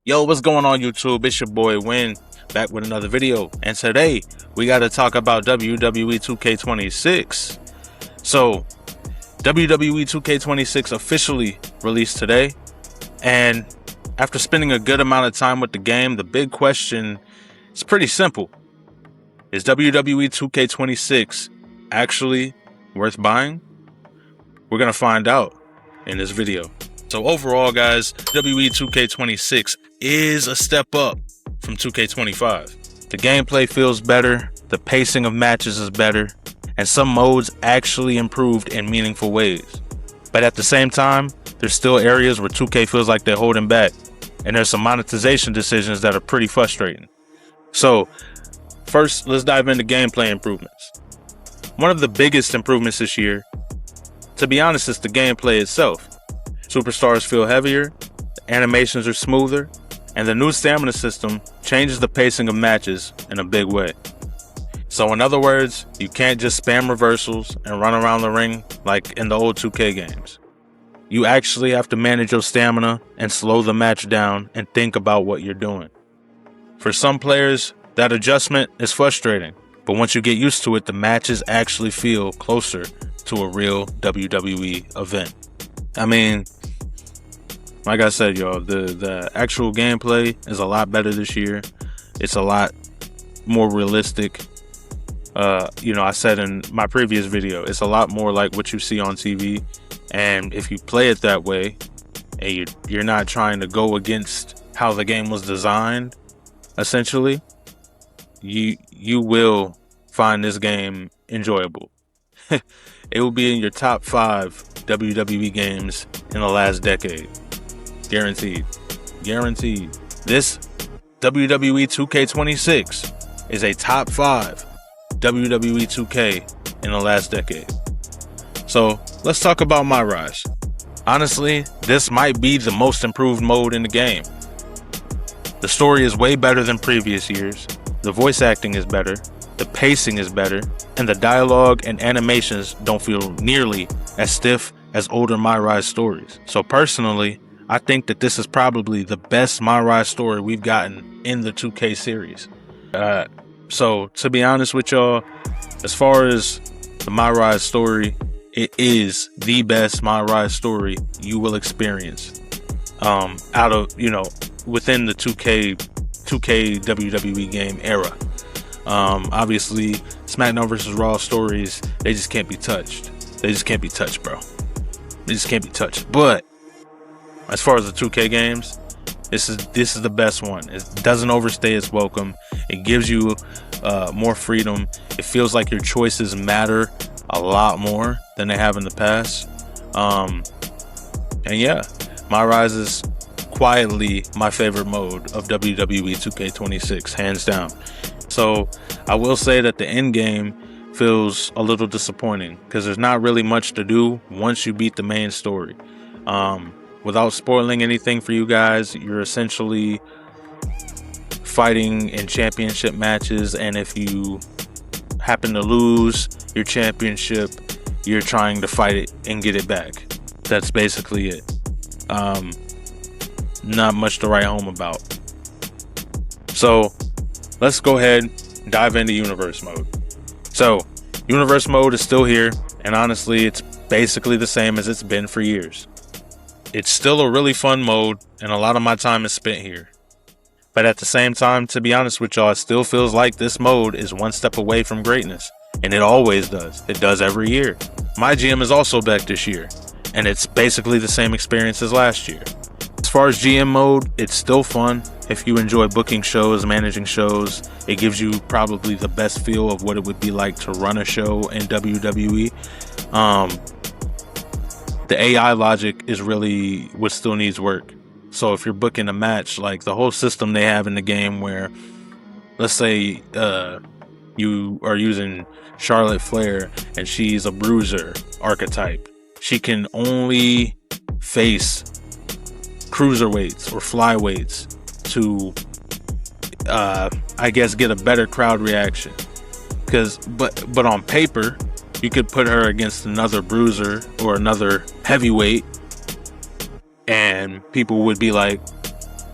Yo, what's going on YouTube? It's your boy Win, back with another video. And today, we got to talk about WWE 2K26. So, WWE 2K26 officially released today. And after spending a good amount of time with the game, the big question is pretty simple. Is WWE 2K26 actually worth buying? We're going to find out in this video. So overall, guys, WWE 2K26 is a step up from 2K25. The gameplay feels better, the pacing of matches is better, and some modes actually improved in meaningful ways. But at the same time, there's still areas where 2K feels like they're holding back, and there's some monetization decisions that are pretty frustrating. So first, let's dive into gameplay improvements. One of the biggest improvements this year, to be honest, is the gameplay itself. Superstars feel heavier, the animations are smoother, and the new stamina system changes the pacing of matches in a big way. So in other words, you can't just spam reversals and run around the ring like in the old 2K games. You actually have to manage your stamina and slow the match down and think about what you're doing. For some players, that adjustment is frustrating, but once you get used to it, the matches actually feel closer to a real WWE event. I mean, like I said, y'all, the actual gameplay is a lot better this year. It's a lot more realistic. I said in my previous video, it's a lot more like what you see on TV. And if you play it that way, and you're not trying to go against how the game was designed, essentially, you will find this game enjoyable. It will be in your top 5 WWE games in the last decade. Guaranteed. Guaranteed. This WWE 2K26 is a top 5 WWE 2K in the last decade. So let's talk about MyRise. Honestly, this might be the most improved mode in the game. The story is way better than previous years. The voice acting is better. The pacing is better, and the dialogue and animations don't feel nearly as stiff as older MyRise stories. So personally, I think that this is probably the best MyRise story we've gotten in the 2K series. So to be honest with y'all, as far as the MyRise story, it is the best MyRise story you will experience out of, within the 2K WWE game era. Obviously, SmackDown vs. Raw stories, they just can't be touched. They just can't be touched, bro. They just can't be touched. But as far as the 2K games, this is the best one. It doesn't overstay its welcome. It gives you more freedom. It feels like your choices matter a lot more than they have in the past. And yeah, MyRise is quietly my favorite mode of WWE 2K26, hands down. So I will say that the end game feels a little disappointing because there's not really much to do once you beat the main story. Without spoiling anything for you guys, you're essentially fighting in championship matches, and if you happen to lose your championship, you're trying to fight it and get it back. That's basically it. Not much to write home about. So let's go ahead and dive into universe mode. So universe mode is still here, and honestly, it's basically the same as it's been for years. It's still a really fun mode, and a lot of my time is spent here. But at the same time, to be honest with y'all, it still feels like this mode is one step away from greatness. And it always does. It does every year. My GM is also back this year, and it's basically the same experience as last year. As far as GM mode, it's still fun. If you enjoy booking shows, managing shows, it gives you probably the best feel of what it would be like to run a show in WWE. The AI logic is really what still needs work. So if you're booking a match, like the whole system they have in the game where, let's say you are using Charlotte Flair and she's a bruiser archetype, she can only face cruiserweights or flyweights to I guess get a better crowd reaction. But on paper, you could put her against another bruiser or another heavyweight, and people would be like,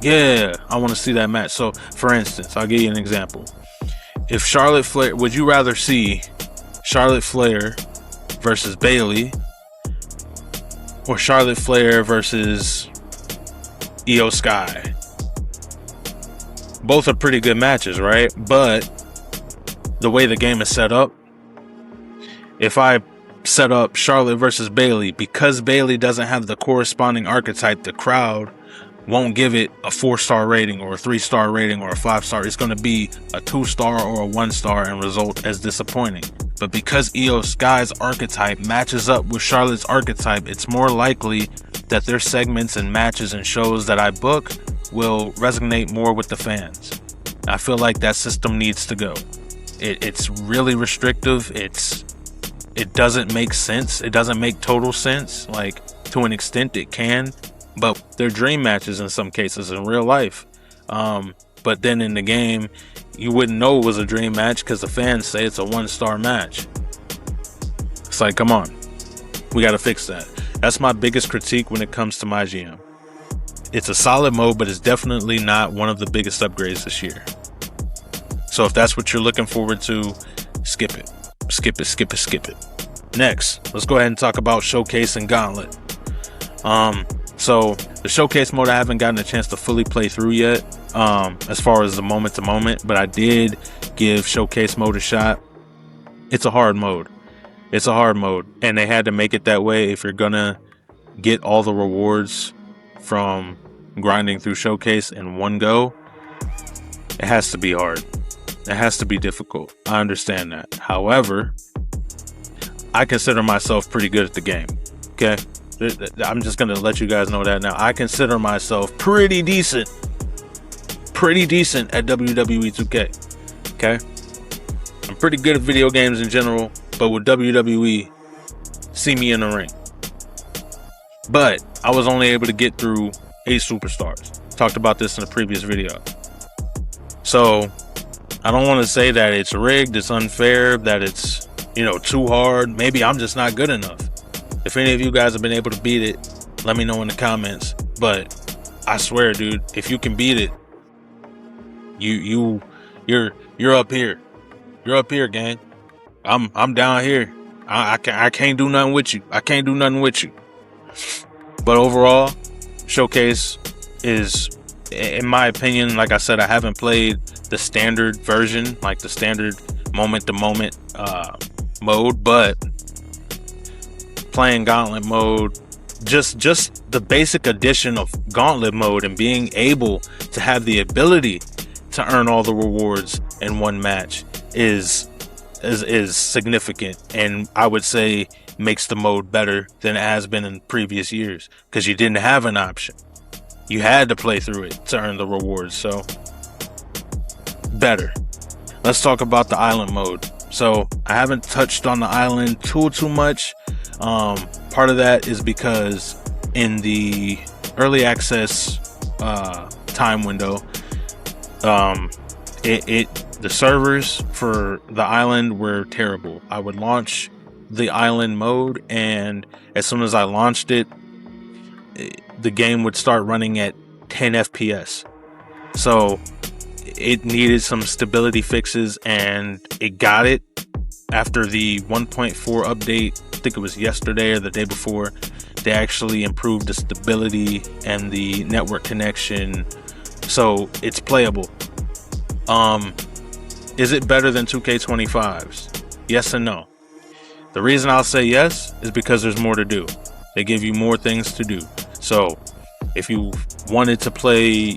Yeah, I want to see that match. So, for instance, I'll give you an example. If Charlotte Flair, would you rather see Charlotte Flair versus Bayley or Charlotte Flair versus Io Sky? Both are pretty good matches, right? But the way the game is set up, if I set up Charlotte versus Bayley, because Bayley doesn't have the corresponding archetype, the crowd won't give it a 4-star rating or a 3-star rating or a 5-star. It's going to be a 2-star or a 1-star and result as disappointing. But because Io Sky's archetype matches up with Charlotte's archetype, it's more likely that their segments and matches and shows that I book will resonate more with the fans. I feel like that system needs to go. It's really restrictive. It doesn't make sense. It doesn't make total sense. Like, to an extent it can, but they're dream matches in some cases in real life. But then in the game, you wouldn't know it was a dream match because the fans say it's a 1-star match. It's like, come on, we got to fix that. That's my biggest critique when it comes to MyGM. It's a solid mode, but it's definitely not one of the biggest upgrades this year. So if that's what you're looking forward to, skip it. Skip it, skip it, skip it. Next, let's go ahead and talk about Showcase and Gauntlet. So the Showcase mode I haven't gotten a chance to fully play through yet, as far as the moment to moment, but I did give Showcase mode a shot. It's a hard mode. It's a hard mode, and they had to make it that way if you're gonna get all the rewards from grinding through Showcase in one go. It has to be hard. It has to be difficult. I understand that. However, I consider myself pretty good at the game. Okay? I'm just going to let you guys know that now. I consider myself pretty decent at WWE 2K. Okay? I'm pretty good at video games in general, but with WWE, see me in the ring. But I was only able to get through 8 superstars. Talked about this in a previous video. So I don't want to say that it's rigged, it's unfair, that it's, too hard. Maybe I'm just not good enough. If any of you guys have been able to beat it, let me know in the comments. But I swear, dude, if you can beat it, you're up here. You're up here, gang. I'm down here. I can't do nothing with you. I can't do nothing with you. But overall, Showcase is, in my opinion, like I said, I haven't played the standard version, like the standard moment-to-moment mode, but playing Gauntlet mode, just the basic addition of Gauntlet mode and being able to have the ability to earn all the rewards in one match is significant, and I would say makes the mode better than it has been in previous years, because you didn't have an option. You had to play through it to earn the rewards. So better. Let's talk about the island mode. So I haven't touched on the island too much. Part of that is because in the early access time window, the servers for the island were terrible. I would launch the island mode, and as soon as I launched it, the game would start running at 10 FPS. So it needed some stability fixes, and it got it after the 1.4 update. I think it was yesterday or the day before. They actually improved the stability and the network connection, so it's playable. Is it better than 2K25's? Yes and no. The reason I'll say yes is because there's more to do. They give you more things to do. So if you wanted to play,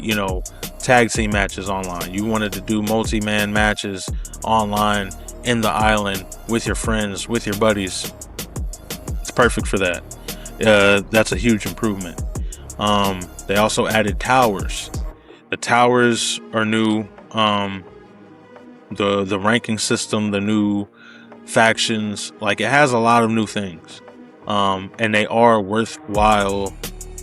tag team matches online, you wanted to do multi-man matches online in the island with your friends, with your buddies, it's perfect for that. That's a huge improvement. They also added towers. The towers are new. The ranking system, the new factions, like, it has a lot of new things, and they are worthwhile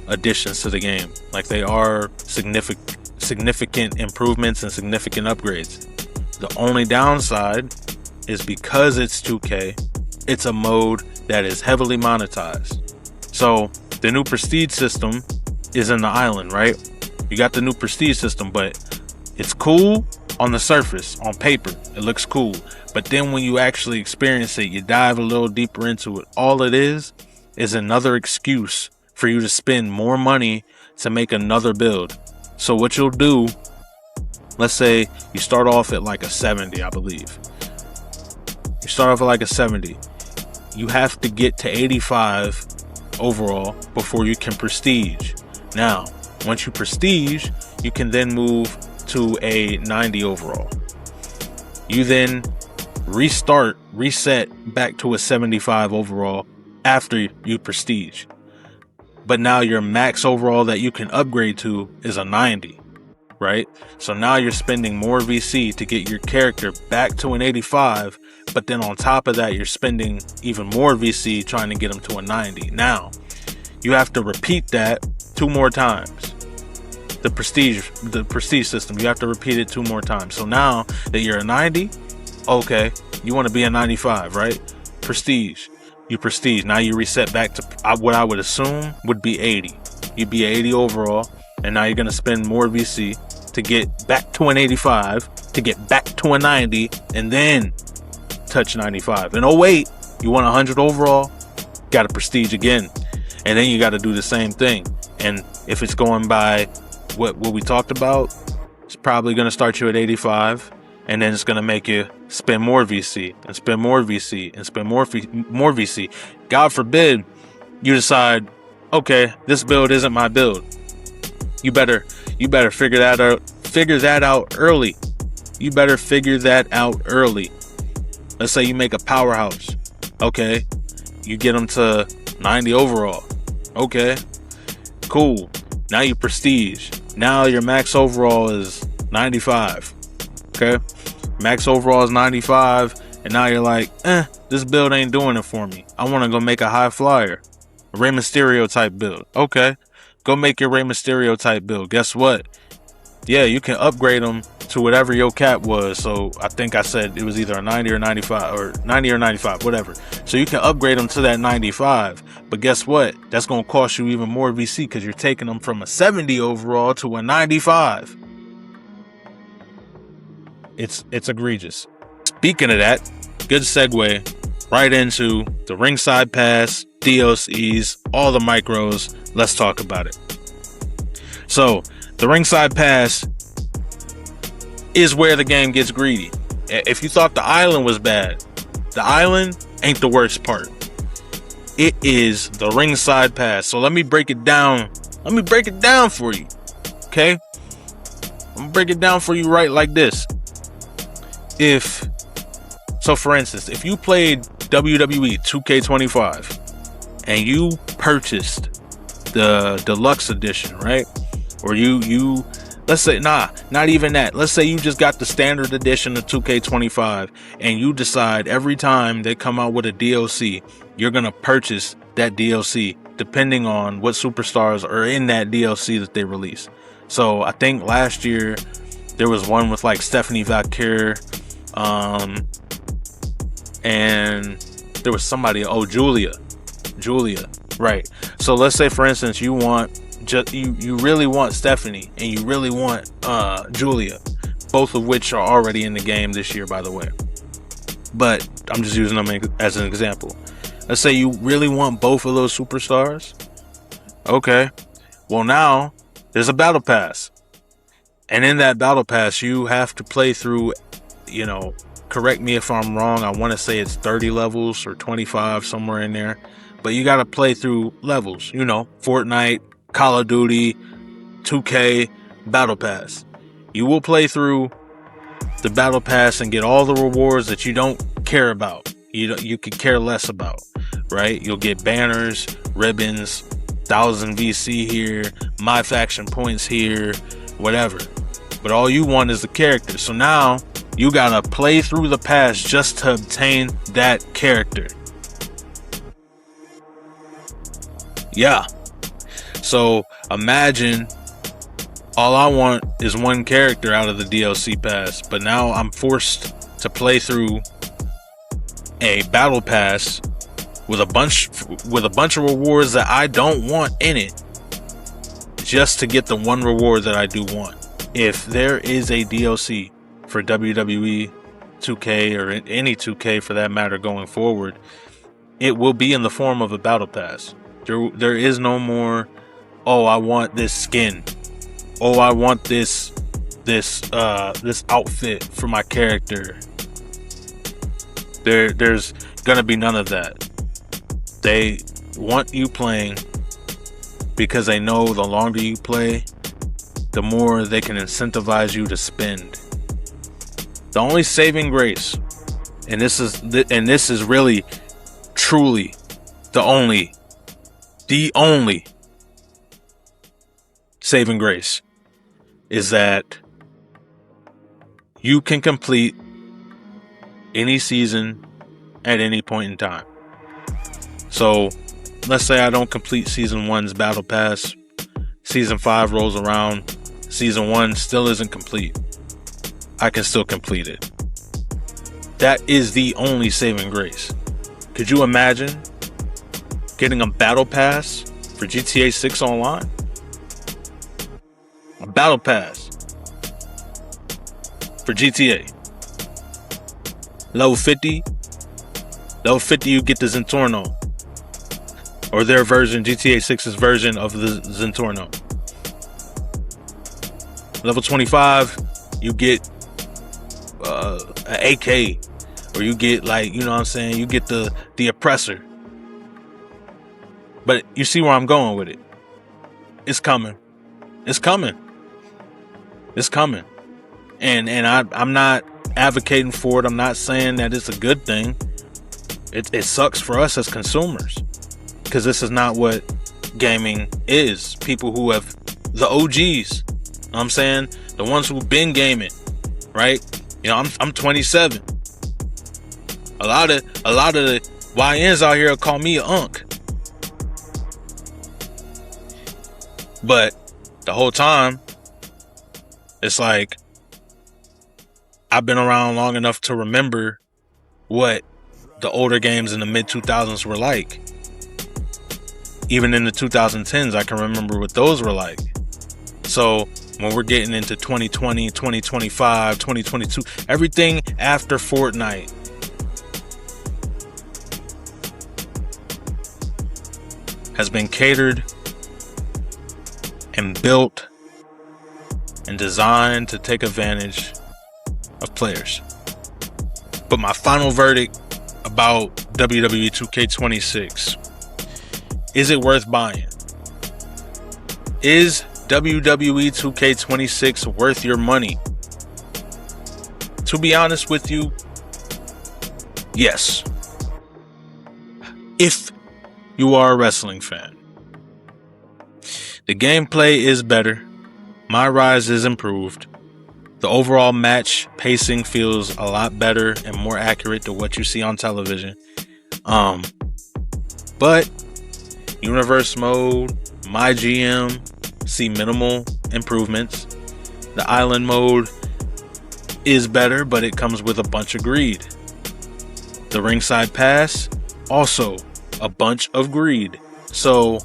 additions to the game. Like, they are significant improvements and significant upgrades. The only downside is because it's 2K, it's a mode that is heavily monetized. So the new prestige system is in the island, right? You got the new prestige system, but it's cool on the surface, on paper. It looks cool. But then when you actually experience it, you dive a little deeper into it. All it is another excuse for you to spend more money to make another build. So what you'll do, let's say you start off at like a 70, I believe. You start off at like a 70. You have to get to 85 overall before you can prestige. Now, once you prestige, you can then move to a 90 overall. You then reset back to a 75 overall after you prestige. But now your max overall that you can upgrade to is a 90, right? So now you're spending more VC to get your character back to an 85, but then on top of that, you're spending even more VC trying to get them to a 90. Now, you have to repeat that 2 more times. The prestige system, you have to repeat it 2 more times. So now that you're a 90, okay, you want to be a 95, right? Prestige. You prestige. Now you reset back to what I would assume would be 80. You'd be 80 overall, and now you're going to spend more VC to get back to an 85, to get back to a 90, and then touch 95. And oh wait, you want 100 overall? Got to prestige again. And then you got to do the same thing. And if it's going by what we talked about, it's probably going to start you at 85, and then it's going to make you spend more VC and spend more VC and spend more VC. God forbid you decide, okay, this build isn't my build. You better figure that out early. You better figure that out early. Let's say you make a powerhouse. Okay, you get them to 90 overall. Okay, cool. Now you prestige. Now your max overall is 95. Okay, max overall is 95, and now you're like, this build ain't doing it for me. I want to go make a high flyer, a Rey Mysterio type build. Okay, go make your Rey Mysterio type build. Guess what? Yeah, you can upgrade them to whatever your cap was. So I think I said it was either a 90 or 95, or 90 or 95, whatever. So you can upgrade them to that 95. But guess what? That's going to cost you even more VC because you're taking them from a 70 overall to a 95. It's egregious. Speaking of that, good segue right into the ringside pass, DLCs, all the micros. Let's talk about it. So the ringside pass is where the game gets greedy. If you thought the island was bad, the island ain't the worst part. It is the ringside pass. So let me break it down. Let me break it down for you. Okay? I'm gonna break it down for you right like this. For instance, if you played WWE 2K25 and you purchased the deluxe edition, right? Or you let's say, not even that. Let's say you just got the standard edition of 2K25 and you decide every time they come out with a DLC, you're going to purchase that DLC depending on what superstars are in that DLC that they release. So I think last year there was one with like Stephanie Valkyrie, and there was somebody, Julia, right? So let's say, for instance, you really want Stephanie and you really want Julia, both of which are already in the game this year, by the way. But I'm just using them as an example. Let's say you really want both of those superstars. Okay. Well, now there's a battle pass. And in that battle pass, you have to play through, correct me if I'm wrong. I want to say it's 30 levels or 25, somewhere in there. But you got to play through levels, Fortnite, Call of Duty, 2K, Battle Pass. You will play through the Battle Pass and get all the rewards that you don't care about. You could care less about, right? You'll get banners, ribbons, 1,000 VC here, my faction points here, whatever. But all you want is the character. So now you gotta play through the pass just to obtain that character. Yeah. So imagine all I want is one character out of the DLC pass, but now I'm forced to play through a battle pass with a bunch of rewards that I don't want in it. just to get the one reward that I do want. If there is a DLC for WWE 2K or any 2K for that matter going forward, it will be in the form of a battle pass. There is no more, oh, I want this skin. Oh, I want this outfit for my character. There's gonna be none of that. They want you playing because they know the longer you play, the more they can incentivize you to spend. The only saving grace, and this is really truly the only saving grace, is that you can complete any season at any point in time. So let's say I don't complete season 1's battle pass, season 5 rolls around, season 1 still isn't complete, I can still complete it. That is the only saving grace. Could you imagine getting a battle pass for GTA 6 Online? A battle pass for GTA. Level 50, you get the Zentorno, or their version, GTA 6's version of the Zentorno. Level 25, you get an AK, or you get, like, you know what I'm saying, you get the Oppressor. But you see where I'm going with it. It's coming. It's coming. It's coming. And I'm not advocating for it. I'm not saying that it's a good thing. It sucks for us as consumers, because this is not what gaming is. People who have the OGs, you know what I'm saying, the ones who've been gaming, right? You know, I'm 27. A lot of the YNs out here will call me a unk. But the whole time, it's like, I've been around long enough to remember what the older games in the mid-2000s were like. Even in the 2010s, I can remember what those were like. So when we're getting into 2020, 2025, 2022, everything after Fortnite, has been catered and built and designed to take advantage of players. But my final verdict about WWE 2K26, is it worth buying? Is WWE 2K26 worth your money? To be honest with you, yes. If you are a wrestling fan. The gameplay is better. MyRise is improved. The overall match pacing feels a lot better and more accurate to what you see on television. But Universe Mode, MyGM see minimal improvements. The Island Mode is better, but it comes with a bunch of greed. The Ringside Pass, also a bunch of greed. So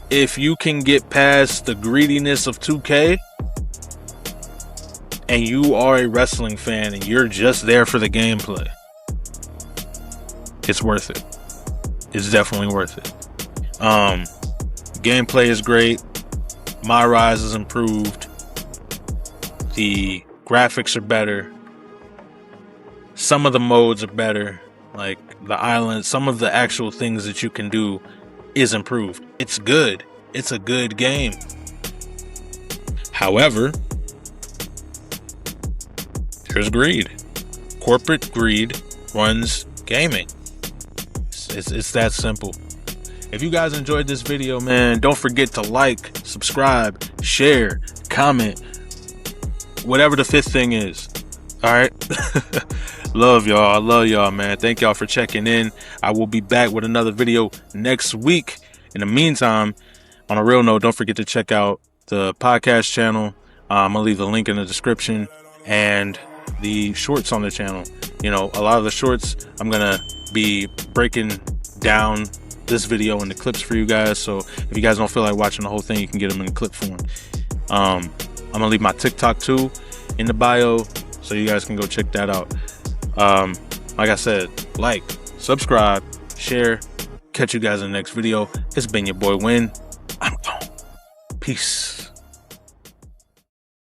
if you can get past the greediness of 2K, and you are a wrestling fan and you're just there for the gameplay, it's worth it. It's definitely worth it. Gameplay is great. MyRise is improved. The graphics are better. Some of the modes are better. Like the island, some of the actual things that you can do is improved. It's good. It's a good game. However, there's greed. Corporate greed runs gaming. It's that simple. If you guys enjoyed this video, man, don't forget to like, subscribe, share, comment, whatever the fifth thing is. All right. Love y'all. I love y'all, man. Thank y'all for checking in. I will be back with another video next week. In the meantime, on a real note, don't forget to check out the podcast channel. I'm gonna leave the link in the description, and the shorts on the channel. You know, a lot of the shorts I'm gonna be breaking down this video and the clips for you guys. So if you guys don't feel like watching the whole thing, you can get them in clip form. I'm gonna leave my TikTok too in the bio, so you guys can go check that out. Like I said, like, subscribe, share. Catch you guys in the next video. It's been your boy Win. I'm gone. Peace.